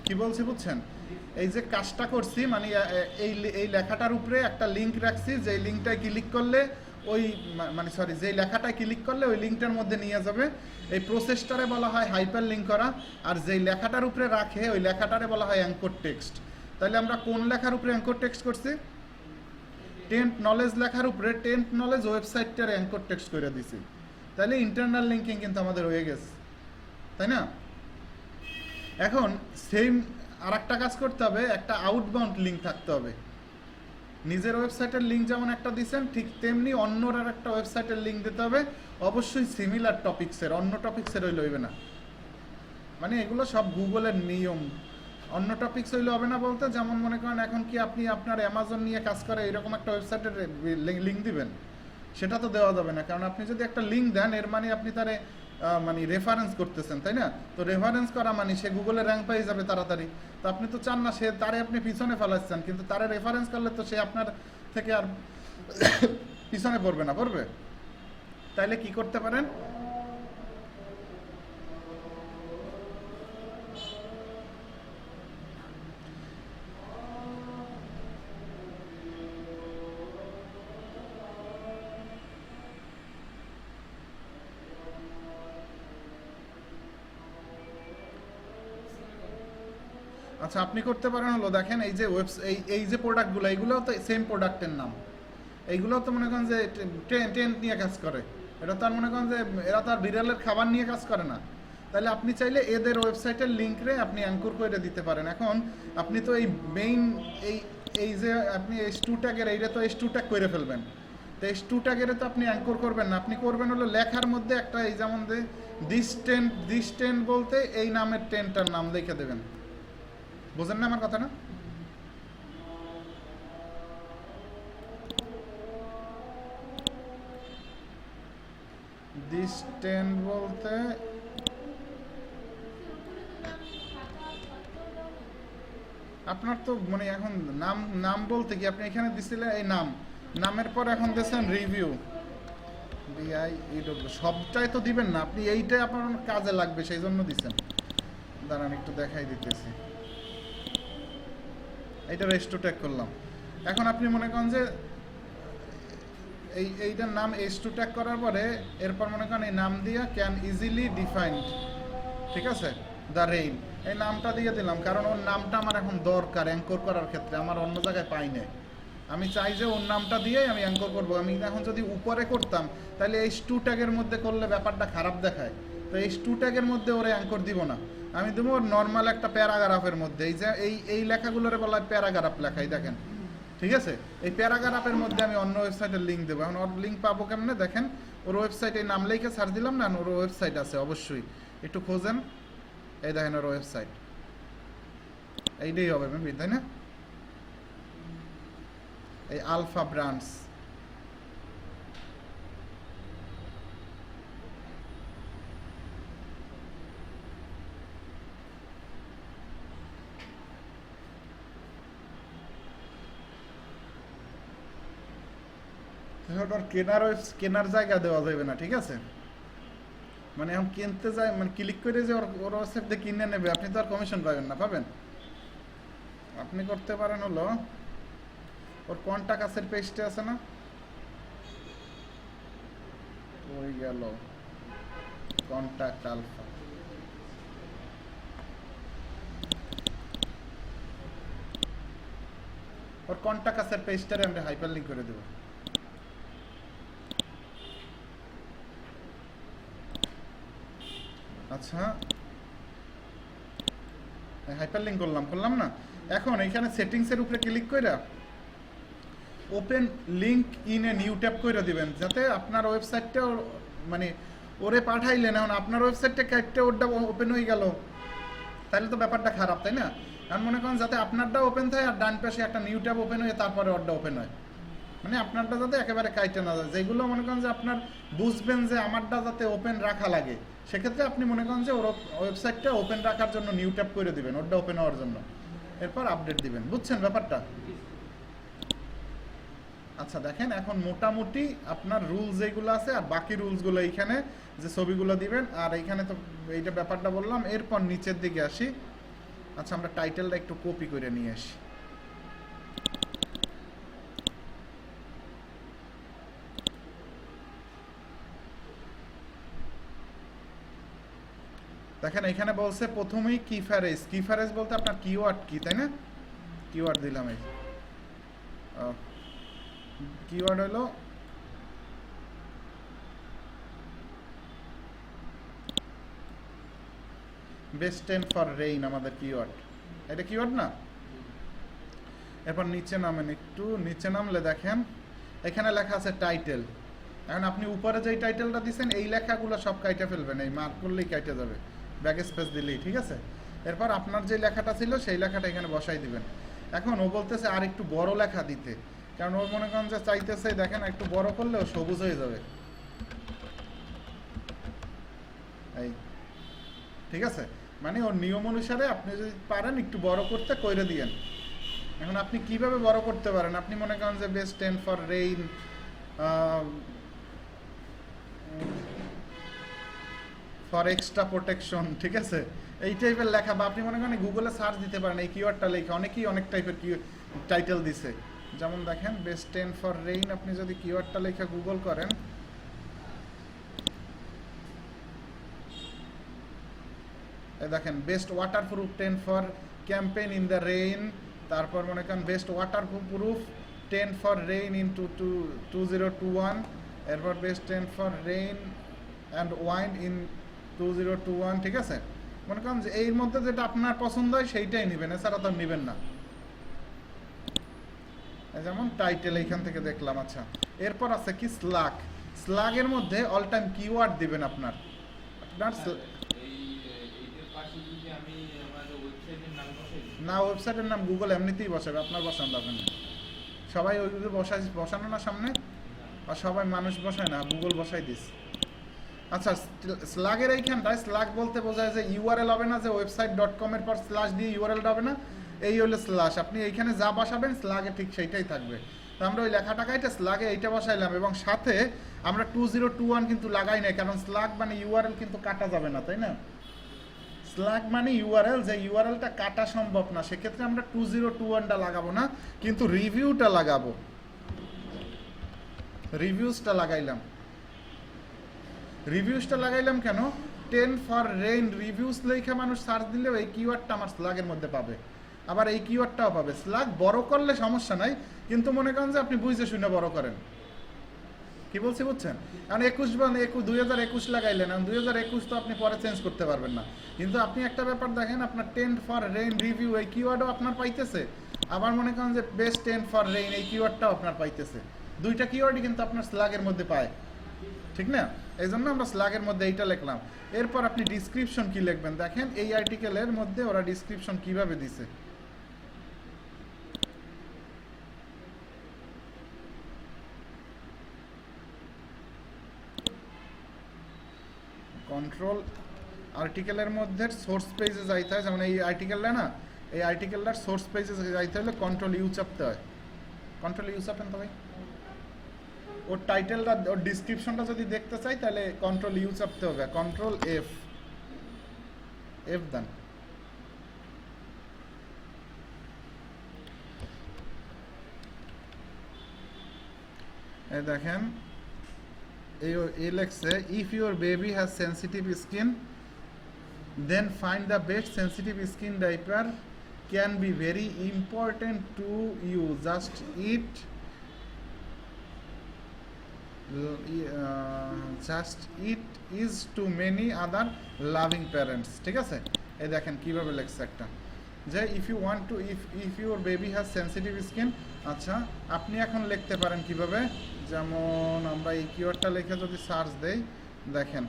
কি বলছি বুঝছেন? এই যে কাজটা করছি মানে এই লেখাটার উপরে একটা লিঙ্ক রাখছি, যে লিঙ্কটায় ক্লিক করলে ওই যে লেখাটায় ক্লিক করলে ওই লিঙ্কটার মধ্যে নিয়ে যাবে। এই প্রসেসটারে বলা হয় হাইপার লিঙ্ক করা। আর যেই লেখাটার উপরে রাখে ওই লেখাটারে বলা হয় অ্যাঙ্কর টেক্সট। তাহলে আমরা কোন লেখার উপরে অ্যাঙ্কর টেক্সট করছি? টেন্ট নলেজ লেখার উপরে টেন্ট নলেজ ওয়েবসাইটটার অ্যাঙ্কর টেক্সট করে দিছি। তাহলে ইন্টারনাল লিঙ্কিং কিন্তু আমাদের হয়ে গেছে, তাই না? এখন সেম আর একটা কাজ করতে হবে, একটা আউটবাউন্ড লিঙ্ক থাকতে হবে। নিজের ওয়েবসাইটের লিঙ্ক যেমন একটা দিচ্ছেন, ঠিক তেমনি অন্যর আর একটা ওয়েবসাইটের লিঙ্ক দিতে হবে, অবশ্যই সিমিলার টপিক্সের, অন্য টপিক্সের হইলে হইবে না। মানে এগুলো সব গুগলের নিয়ম। অন্য টপিক্স হইলে হবে না বলতে, যেমন মনে করেন এখন কি আপনি আপনার অ্যামাজন নিয়ে কাজ করে এরকম একটা ওয়েবসাইটের লিঙ্ক দিবেন, সেটা তো দেওয়া যাবে না। কারণ আপনি যদি একটা লিঙ্ক দেন, এর মানে আপনি তারে মানে রেফারেন্স করতেছেন, তাই না? তো রেফারেন্স করা মানে সে গুগলে র্যাঙ্ক পেয়ে যাবে তাড়াতাড়ি। তো আপনি তো চান না সে, তারে আপনি পিছনে ফেলাচ্ছেন, কিন্তু তারে রেফারেন্স করলে তো সে আপনার থেকে আর পিছনে পড়বে না, পড়বে? তাইলে কি করতে পারেন, আচ্ছা আপনি করতে পারেন হলো, দেখেন এই যে এই যে প্রোডাক্টগুলো, এইগুলোও তো সেম প্রোডাক্টের নাম, এইগুলোও তো মনে করেন যে টেন্ট নিয়ে কাজ করে। এটা তো আর মনে করেন যে এরা তো আর বিড়ালের খাবার নিয়ে কাজ করে না। তাহলে আপনি চাইলে এদের ওয়েবসাইটের লিঙ্করে আপনি অ্যাঙ্কর করে দিতে পারেন। এখন আপনি তো এই মেইন এই এই যে আপনি S2 ট্যাগের এইটা তো S2 ট্যাগ করে ফেলবেন। তো S2 ট্যাগের তো আপনি অ্যাঙ্কর করবেন না, আপনি করবেন হলো লেখার মধ্যে একটা এই যেমন যে দিস টেন্ট বলতে এই নামের টেন্টটার নাম লিখে দেবেন। বুঝেন না আমার কথা না? দিস টেন্ট বলতে আপনার তো মানে এখন নাম নাম বলতে কি আপনি এখানে দিছিলেন এই নামের পর এখন দিয়েছেন রিভিউ BIEW, সবটাই তো দিবেন না আপনি, এইটাই আপনার কাজে লাগবে সেই জন্য দিচ্ছেন। দাঁড়ান একটু দেখাই দিতেছি, এইটা S2 ট্যাগ করলাম। এখন আপনি মনে করেন যে এইটার নাম S2 ট্যাগ করার পরে এরপর মনে করেন এই নাম দিয়ে ক্যান ইজিলি ডিফাইন্ড, ঠিক আছে, দ্য রেইন, এই নামটা দিয়ে দিলাম। কারণ ওর নামটা আমার এখন দরকার অ্যাঙ্কর করার ক্ষেত্রে, আমার অন্য জায়গায় পাই নাই। আমি চাই যে ওর নামটা দিয়েই আমি অ্যাঙ্কর করবো। আমি এখন যদি উপরে করতাম তাহলে S2 ট্যাগের মধ্যে করলে ব্যাপারটা খারাপ দেখায়। তো S2 ট্যাগের মধ্যে ওরে অ্যাঙ্কর দিব না, আমি দেবো নর্মাল একটা প্যারাগ্রাফের মধ্যে। এই যে এই লেখাগুলোর বলা হয় প্যারাগ্রাফ লেখাই, দেখেন, ঠিক আছে? এই প্যারাগ্রাফের মধ্যে আমি অন্য ওয়েবসাইটের লিঙ্ক দেবো। এখন ওর লিঙ্ক পাবো কেমনে দেখেন, ওর ওয়েবসাইটে নাম লিখে সার্চ দিলাম না, ওর ওয়েবসাইট আছে অবশ্যই, একটু খোঁজেন, এই দেখেন ওর ওয়েবসাইট, এইটাই হবে মেবি, তাই না? এই আলফা ব্রান্ডস, কেনার জায়গা দেওয়া যাবে না, ঠিক আছে? মানে এখন কিনতে যায়, মানে ক্লিক করে যে ওর ওয়েবসাইট দিয়ে কিনে নেবে, আপনি তো আর কমিশন পাবেন না, পাবেন? আপনি করতে পারেন হলো ওর কন্টাক্ট আছের পেজটা আছে না, ওই গেল কন্টাক্ট আলফা, ওর কন্টাক্ট আছের পেজটারে আমরা হাইপার লিঙ্ক করে দেবো। আচ্ছা হাইপার লিঙ্ক করলাম না। এখন এখানে সেটিংসের উপরে ক্লিক করে open link in a new tab করে দিবেন, যাতে আপনার ওয়েবসাইটটা মানে ওরে পাঠাইলেন, এখন আপনার ওয়েবসাইটটা কাটতে ওরটা ওপেন হয়ে গেল, তাহলে তো ব্যাপারটা খারাপ, তাই না? এখন মনে করেন যাতে আপনারটা ওপেন থাকে আর ডান পাশে একটা নিউ ট্যাব ওপেন হয়ে তারপরে ওরটা ওপেন হয়, মানে আপনারটা যাতে একেবারে কাইটে না যায়। যেগুলো মনে করেন যে আপনার বুঝবেন যে আমারটা যাতে ওপেন রাখা লাগে, সেক্ষেত্রে আপনি মনে করেন যে ওর ওয়েবসাইটটা ওপেন রাখার জন্য নিউ ট্যাব করে দিবেন, ওরটা ওপেন হওয়ার জন্য, এরপর আপডেট দিবেন। বুঝছেন ব্যাপারটা? আচ্ছা দেখেন এখন মোটামুটি আপনার রুলস যেগুলো আছে আর বাকি রুলসগুলো এইখানে যে ছবিগুলো দিবেন, আর এইখানে তো এইটা ব্যাপারটা বললাম। এরপর নিচের দিকে আসি। আচ্ছা আমরা টাইটেলটা একটু কপি করে নিয়ে আসি। দেখেন এখানে বলছে প্রথমেই কিফারেজ বলতে আপনার কিওয়ার্ড কি, তাই না? কিওয়ার্ড দিলাম, এই কিওয়ার্ড হলো বেস্ট 10 ফর রেইন, আমাদের কিওয়ার্ড, এটা কিওয়ার্ড না? এরপর নিচে নামেন, একটু নিচে নামলে দেখেন এখানে লেখা আছে টাইটেল। এখন আপনি উপরে যেই টাইটেলটা দিচ্ছেন এই লেখাগুলো সব কাইটে ফেলবেন, এই মার্ক করলেই কাইটে যাবে, ব্যাক স্পেস দিলেই, ঠিক আছে। এরপর আপনার যে লেখাটা ছিল সেই লেখাটা এখানে বসাই দিবেন। এখন ও বলতেছে আর একটু বড় লেখা দিতে, কারণ ওর মনে করেন যে চাইতেছে, দেখেন একটু বড় করলেও সবুজ হয়ে যাবে, এই, ঠিক আছে। মানে ওর নিয়ম অনুসারে আপনি যদি পারেন একটু বড় করতে কইরে দিয়েন। এখন আপনি কিভাবে বড় করতে পারেন, আপনি মনে করেন যে best 10 for rain, for extra protection, ঠিক আছে, এই টাইপের লেখা, বা আপনি মনে করেন গুগলে সার্চ দিতে পারেন এই কিওয়ার্ডটা লেখা, অনেকেই অনেক টাইপের টাইটেল দিছে। যেমন দেখেন বেস্ট 10 ফর রেইন, আপনি যদি কিওয়ার্ডটা লেখা গুগল করেন, দেখেন best waterproof 10 for campaign in the rain, তারপর মনে করেন best waterproof 10 for rain in 2021, এরপর best 10 for rain and wine in 2021, ঠিক আছে। মনে করেন যে এর মধ্যে যেটা আপনার পছন্দ হয় সেইটাই নেবেন, এছাড়া তো নেবেন না। যেমন টাইটেল এইখান থেকে দেখলাম। আচ্ছা, এরপর আছে কি স্লাগ। স্লাগের মধ্যে অল টাইম কিওয়ার্ড দিবেন আপনার না, ওয়েবসাইটের নাম গুগল এমনিতেই বসাবে, আপনার বসানো দরকার নেই। সবাই ওইগুলো বসানো না সামনে, আর সবাই মানুষ বসায় না, গুগল বসাই দিস। আচ্ছা, স্লাগের এইখানটায় স্লাগ বলতে বোঝায় যে ইউআরএল হবে না, যে website.com এর পর স্ল্যাশ দিয়ে ইউআরএলটা হবে না, এই হলো স্ল্যাশ। আপনি এইখানে যা বসাবেন স্লাগে ঠিক সেইটাই থাকবে। তো আমরা ওই লেখাটাকে এটা স্লাগে এইটা বসাইলাম, এবং সাথে আমরা 2021 কিন্তু লাগাই নাই, কারণ স্লাগ মানে ইউআরএল কিন্তু কাটা যাবে না, তাই না। স্লাগ মানে ইউআরএল, যে ইউআরএলটা কাটা সম্ভব না, সেক্ষেত্রে আমরা 2021টা লাগাবো না, কিন্তু রিভিউটা লাগাবো, রিভিউসটা লাগাইলাম। রিভিউসটা লাগাইলাম কেন, 10 ফর রেইন রিভিউস লেখা মানুষ সার্চ দিলেও এই কিওয়ার্ডটা আমার স্লাগের মধ্যে পাবে, আবার এই কিওয়ার্ডটাও পাবে। স্লাগ বড় করলে সমস্যা নাই, কিন্তু মনে করেন যে আপনি বুঝে শুনে বড় করেন, কি বলছি বুঝছেন। কারণ 2021 লাগাইলেন, 2021 তো আপনি পরে চেঞ্জ করতে পারবেন না। কিন্তু আপনি একটা ব্যাপার দেখেন, আপনার 10 ফর রেইন রিভিউ এই কিওয়ার্ডও আপনার পাইতেছে, আবার মনে করেন যে বেস্ট 10 ফর রেইন এই কিওয়ার্ডটাও আপনার পাইতেছে, দুইটা কিওয়ার্ডই কিন্তু আপনার স্লাগের মধ্যে পায়, ঠিক না। এই জন্য আমরা স্লাগের মধ্যে এইটা লিখলাম। এরপর আপনি ডিসক্রিপশন কি লিখবেন, দেখেন এই আর্টিকেলের মধ্যে ওরা ডিসক্রিপশন কিভাবে দিছে। কন্ট্রোল আর্টিকেলের মধ্যে সোর্স পেজে যাইতে হয়, যেমন এই আর্টিকেলটা না, এই আর্টিকেলটার সোর্স পেজে যাইতে হলে কন্ট্রোল ইউ চাপতে হয়। কন্ট্রোল ইউ চাপেন তো ভাই। ওর টাইটেলটা, ওর ডিসক্রিপশনটা যদি দেখতে চাই তাহলে কন্ট্রোল ইউ চাপতে হবে, কন্ট্রোল এফ দেন। এই দেখেন এই লেখছে, if your baby has sensitive skin then find the best sensitive skin diaper can be very important to you, just it is to many other loving parents, ঠিক আছে। এই দেখেন কিভাবে লেখছে একটা, যে if you want to if your baby has sensitive skin. আচ্ছা, আপনি এখন লিখতে পারেন কিভাবে, যেমন আমরা এই কিওয়ার্ডটা লিখে যদি সার্চ দেই, দেখেন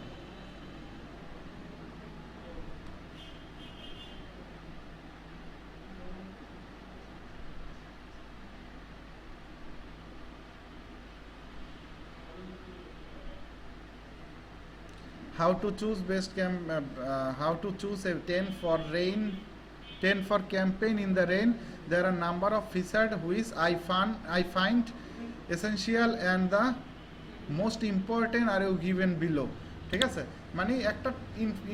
how to choose how to choose a 10 for campaign in the rain. There are number of featured which I find essential and the most important are given below, ঠিক আছে। মানে একটা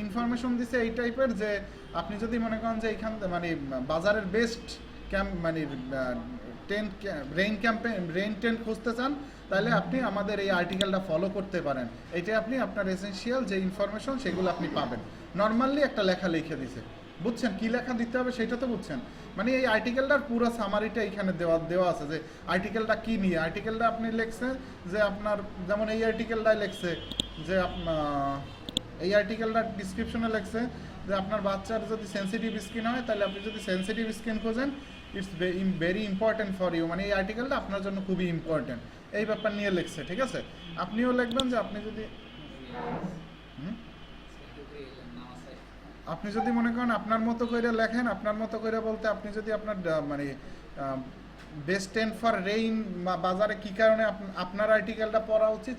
ইনফরমেশন দিছে এই টাইপের, যে আপনি যদি মনে করেন যে এইখান মানে বাজারের বেস্ট মানে রেইন টেন্ট খুঁজতে চান, তাহলে আপনি আমাদের এই আর্টিকেলটা ফলো করতে পারেন। এইটাই আপনি আপনার এসেনশিয়াল যে ইনফরমেশন সেগুলো আপনি পাবেন। নর্মালি একটা লেখা লিখে দিছে, বুঝছেন কি লেখা দিতে হবে সেটা তো বুঝছেন। মানে এই আর্টিকেলটার পুরো সামারিটা এখানে দেওয়া আছে, যে আর্টিকেলটা কি নিয়ে। আর্টিকেলটা আপনি লিখছে যে আপনার, যেমন এই আর্টিকেলটাই লিখছে যে এই আর্টিকেলটার ডিসক্রিপশনে লিখছে যে আপনার বাচ্চার যদি সেন্সিটিভ স্কিন হয়, তাহলে আপনি যদি সেন্সিটিভ স্কিন খোঁজেন it's very important for you, মানে এই আর্টিকেলটা আপনার জন্য খুবই ইম্পর্টেন্ট, এই ব্যাপার নিয়ে লিখছে, ঠিক আছে। আপনিও লিখবেন যে আপনি যদি মনে করেন আপনার মতো করে লেখেন, আপনার মতো করে বলতে আপনি যদি আপনার মানে বেস্ট 10 ফর রেইন বাজারে কী কারণে আপনার আর্টিকেলটা পড়া উচিত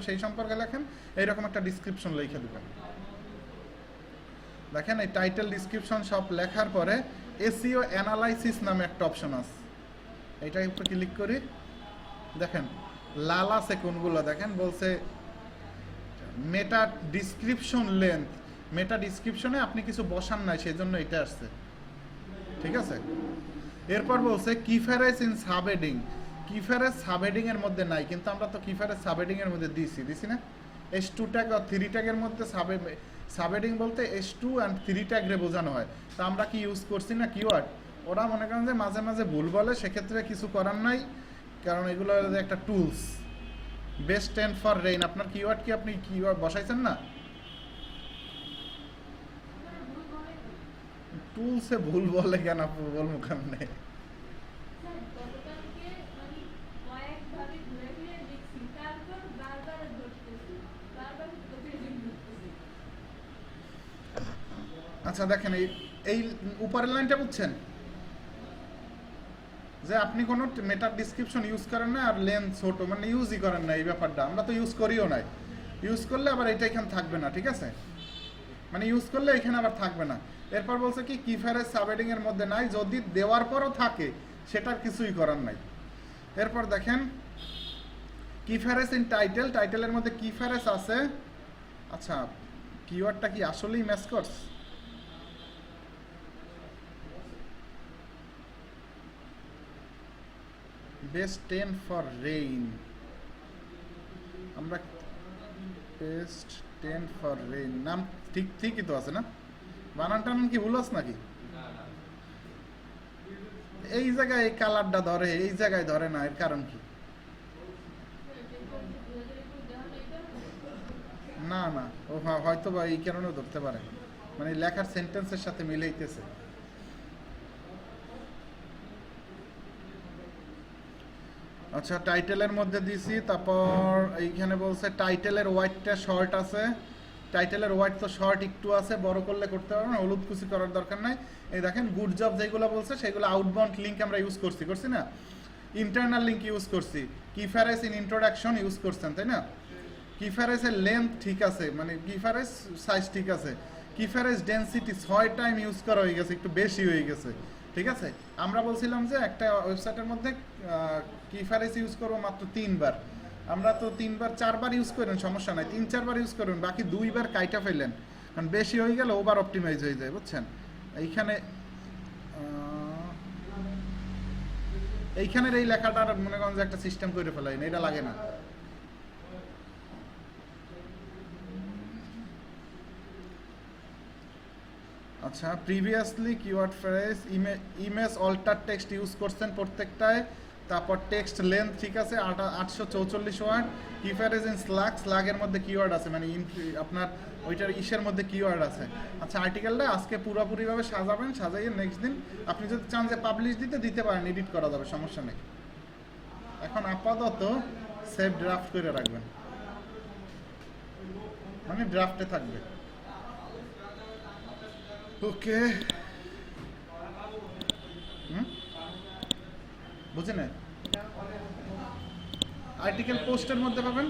সেই সম্পর্কে লেখেন, এইরকম একটা ডিসক্রিপশন লিখে দেবেন। দেখেন এই টাইটেল ডিসক্রিপশন সব লেখার পরে এসইও অ্যানালাইসিস নামে একটা অপশন আছে, এইটার উপর ক্লিক করি। দেখেন লাল আছে কোনগুলো, দেখেন বলছে মেটা ডিসক্রিপশন লেন্থ, মেটা ডিসক্রিপশনে আপনি কিছু বসান নাই সেই জন্য এটা আসছে, ঠিক আছে। এরপর বলছে কিফারেজ ইন সাবহেডিং, কিফারেজ সাবহেডিং এর মধ্যে নাই, কিন্তু আমরা তো কিফারেজ সাবহেডিং এর মধ্যে দিছি না, S2 ট্যাগ আর 3 ট্যাগের মধ্যে সাবহেডিং বলতে S2 অ্যান্ড 3 ট্যাগ রে বোঝানো হয়। তো আমরা কি ইউজ করছি না কিওয়ার্ড, ওরা মনে করেন যে মাঝে মাঝে ভুল বলে, সেক্ষেত্রে কিছু করার নাই, কারণ এগুলো একটা টুলস। বেস্ট 10 ফর রেইন, আপনার কিওয়ার্ড কি আপনি কিওয়ার্ড বসাইছেন না, টুলসে ভুল বলে কেন আপু, বলবো কেমনে। আচ্ছা দেখেন এই উপরের লাইনটা বুঝছেন, যে আপনি কোনো মেটার ডিসক্রিপশন ইউজ করেন না আর লেন্থ ছোট, মানে ইউজই করেন না, এই ব্যাপারটা আমরা তো ইউজ করিও নাই, ইউজ করলে আবার এটা এখানে থাকবে না, ঠিক আছে, মানে ইউজ করলে এখানে আবার থাকবে না। এরপর বলছে কি কিফারেজ সাবহেডিং এর মধ্যে নাই, যদি দেওয়ার পরও থাকে সেটার কিছুই করার নাই। এরপর দেখেন কিফারেজ ইন টাইটেল, টাইটেলের মধ্যে কিফারেজ আছে। আচ্ছা কিওয়ার্ডটা কি আসলেই ম্যাচ করছে, বেস্ট 10 ফর রেইন, আমরা বেস্ট 10 ফর রেইন নাম ঠিকই তো আছে না, বানান টানান কি ভুল আছে নাকি, এই জায়গায় এই কালারটা ধরে, এই জায়গায় ধরে না, এর কারণ কি, না না ও হয়তো বা এই কারণেও ধরতে পারে, মানে লেখার সেন্টেন্সের সাথে মিলাইতেছে। আচ্ছা টাইটেলের মধ্যে দিছি, তারপর এইখানে বলছে টাইটেলের ওয়াইডটা শর্ট আছে, টাইটেলের ওয়াইড তো শর্ট একটু আছে, বড় করলে করতে পারবেন, হলুদ কুচি করার দরকার নাই। এই দেখেন গুড জব যেগুলো বলছে সেগুলো আউটবাউন্ড লিঙ্ক আমরা ইউজ করছি না, ইন্টারনাল লিঙ্ক ইউজ করছি, কিফারেজ ইন ইন্ট্রোডাকশন ইউজ করছেন তাই না, কিফারেজের লেন্থ ঠিক আছে, মানে কিফারেজ সাইজ ঠিক আছে, কিফারেজ ডেনসিটি 6 টাইম ইউজ করা হয়ে গেছে, একটু বেশি হয়ে গেছে, ঠিক আছে। আমরা বলছিলাম যে একটা ওয়েবসাইটের মধ্যে কিফারেজ ইউজ করবো মাত্র 3 বার, আমরা তো 3 বার 4 বার ইউজ করেন, সমস্যা নাই, 3-4 বার ইউজ করবেন, বাকি 2 বার কাইটা ফেলেন, কারণ বেশি হয়ে গেলে ওভার অপটিমাইজ হয়ে যায়, বুঝছেন। এইখানের এই লেখাটার মনে করেন যে একটা সিস্টেম করে ফেলাই না, এটা লাগে না। আচ্ছা previously keyword phrase, image alter text use করছেন প্রত্যেকটায়, তারপর টেক্সট লেন্থ ঠিক আছে 844 ওয়ার্ড, কিফারেজ ইন স্লাগ, স্লাগের মধ্যে কিওয়ার্ড আছে, মানে আপনার ওইটার ইসের মধ্যে কিওয়ার্ড আছে। আচ্ছা আর্টিকেলটা আজকে পুরোপুরিভাবে সাজাবেন, সাজাইয়ে নেক্সট দিন আপনি যদি চান যে পাবলিশ দিতে পারেন, এডিট করা যাবে, সমস্যা নেই। এখন আপাতত সেভ ড্রাফট করে রাখবেন, মানে ড্রাফটে থাকবে, ওকে। বুঝে না, আর্টিকেল পোস্টের মধ্যে পাবেন।